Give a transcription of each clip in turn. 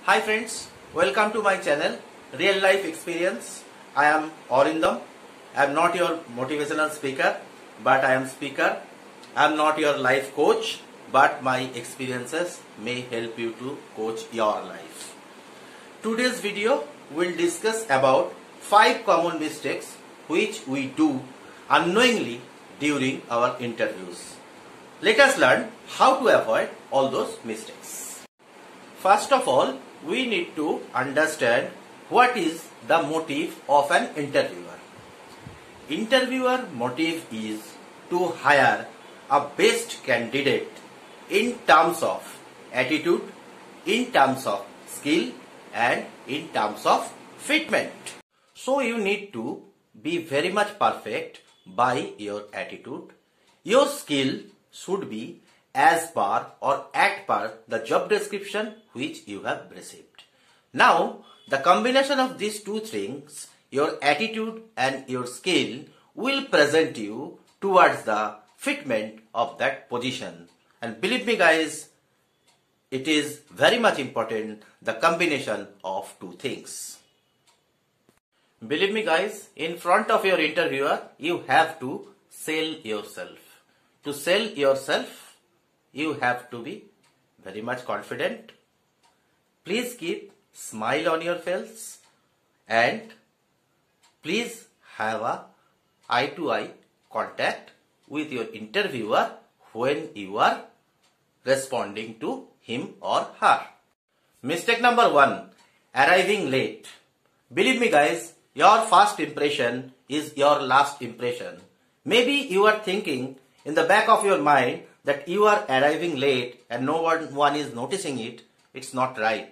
Hi friends, welcome to my channel Real Life Experience. I am Arindam. I am not your motivational speaker, but I am speaker. I am not your life coach, but my experiences may help you to coach your life. Today's video will discuss about 5 common mistakes which we do unknowingly during our interviews. Let us learn how to avoid all those mistakes. First of all, we need to understand what is the motive of an interviewer. Interviewer motive is to hire a best candidate in terms of attitude, in terms of skill and in terms of fitment. So you need to be very much perfect by your attitude. Your skill should be as per or at per the job description which you have received. Now, the combination of these two things, your attitude and your skill, will present you towards the fitment of that position. And believe me guys, it is very much important, the combination of two things. Believe me guys, in front of your interviewer, you have to sell yourself. To sell yourself, you have to be very much confident. Please keep smile on your face and please have a eye-to-eye contact with your interviewer when you are responding to him or her. Mistake number 1, arriving late. Believe me guys, your first impression is your last impression. Maybe you are thinking in the back of your mind that you are arriving late and no one is noticing it. It's not right.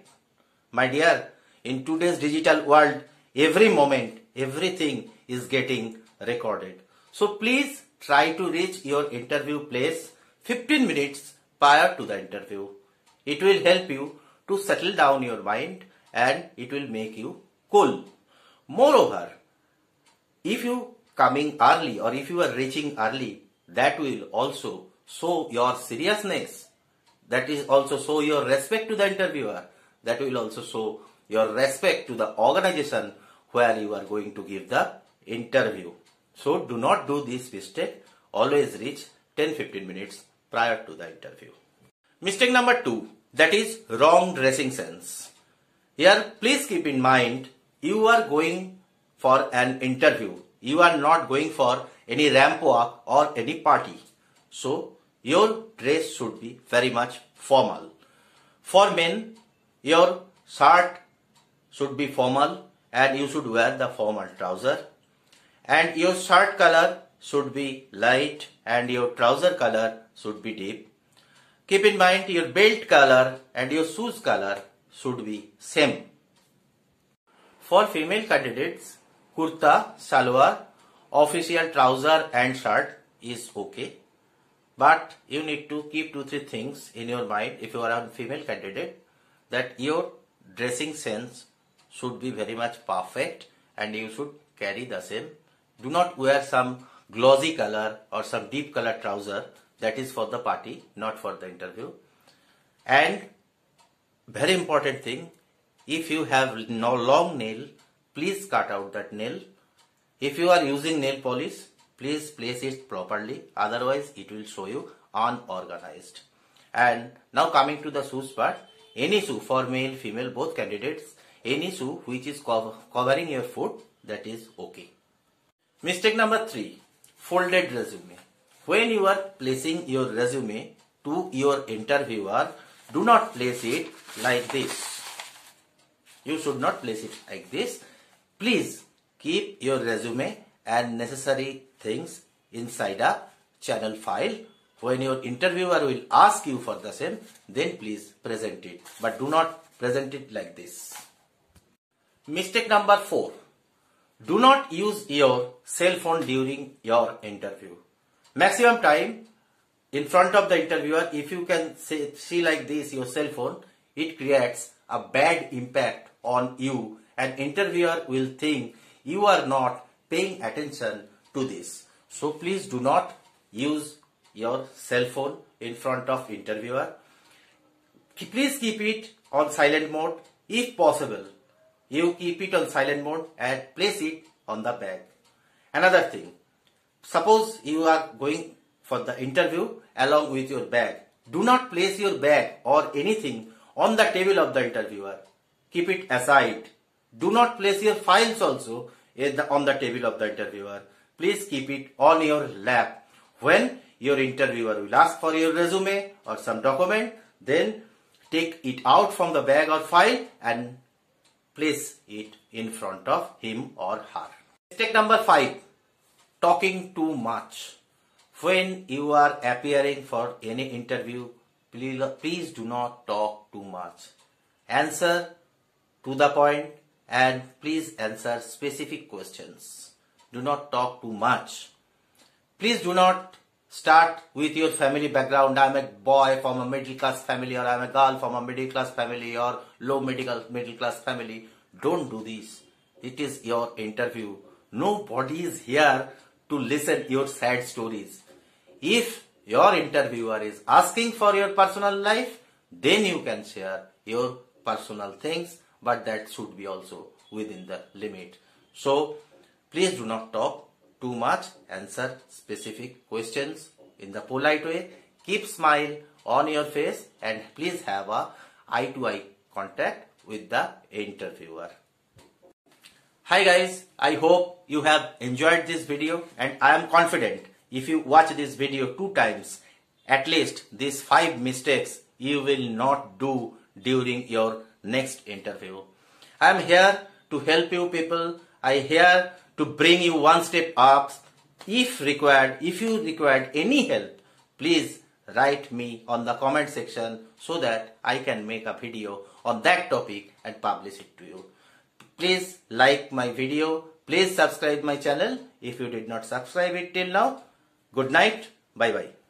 My dear, in today's digital world, every moment, everything is getting recorded. So please try to reach your interview place 15 minutes prior to the interview. It will help you to settle down your mind and it will make you cool. Moreover, if you coming early or if you are reaching early, that will also show your seriousness. That is also show your respect to the interviewer. That will also show your respect to the organization where you are going to give the interview. So do not do this mistake. Always reach 10-15 minutes prior to the interview. Mistake number 2, that is wrong dressing sense. Here please keep in mind, you are going for an interview. You are not going for any ramp walk or any party. So your dress should be very much formal. For men, your shirt should be formal and you should wear the formal trouser. And your shirt color should be light and your trouser color should be deep. Keep in mind your belt color and your shoes color should be same. For female candidates, kurta, salwar, official trouser and shirt is okay. But you need to keep 2-3 things in your mind if you are a female candidate, that your dressing sense should be very much perfect and you should carry the same. Do not wear some glossy color or some deep color trouser. That is for the party, not for the interview. And very important thing, if you have no long nail, please cut out that nail. If you are using nail polish, please place it properly, otherwise it will show you unorganized. And now coming to the shoes part, any shoe for male, female, both candidates, any shoe which is covering your foot, that is okay. Mistake number 3, folded resume. When you are placing your resume to your interviewer, do not place it like this. You should not place it like this. Please keep your resume and necessary things inside a channel file. When your interviewer will ask you for the same, then please present it. But do not present it like this. Mistake number 4. Do not use your cell phone during your interview. Maximum time in front of the interviewer, if you can see like this your cell phone, it creates a bad impact on you and interviewer will think you are not paying attention to this. So please do not use your cell phone in front of interviewer. Please keep it on silent mode if possible, you keep it on silent mode and place it on the bag. Another thing, suppose you are going for the interview along with your bag. Do not place your bag or anything on the table of the interviewer. Keep it aside. Do not place your files also on the table of the interviewer. Please keep it on your lap. When your interviewer will ask for your resume or some document, then take it out from the bag or file and place it in front of him or her. Mistake number 5. Talking too much. When you are appearing for any interview, please do not talk too much. Answer to the point and please answer specific questions. Do not talk too much. Please do not start with your family background. I am a boy from a middle class family, or I am a girl from a middle class family, or low middle class family. Don't do this. It is your interview. Nobody is here to listen your sad stories. If your interviewer is asking for your personal life, then you can share your personal things, but that should be also within the limit. So please do not talk too much. Answer specific questions in the polite way. Keep smile on your face and please have a eye-to-eye contact with the interviewer. Hi guys, I hope you have enjoyed this video, and I am confident if you watch this video 2 times, at least these 5 mistakes you will not do during your next interview. I am here to help you people. I am here to bring you one step up. If you required any help, please write me on the comment section so that I can make a video on that topic and publish it to you. Please like my video. Please subscribe my channel if you did not subscribe it till now. Good night. Bye bye.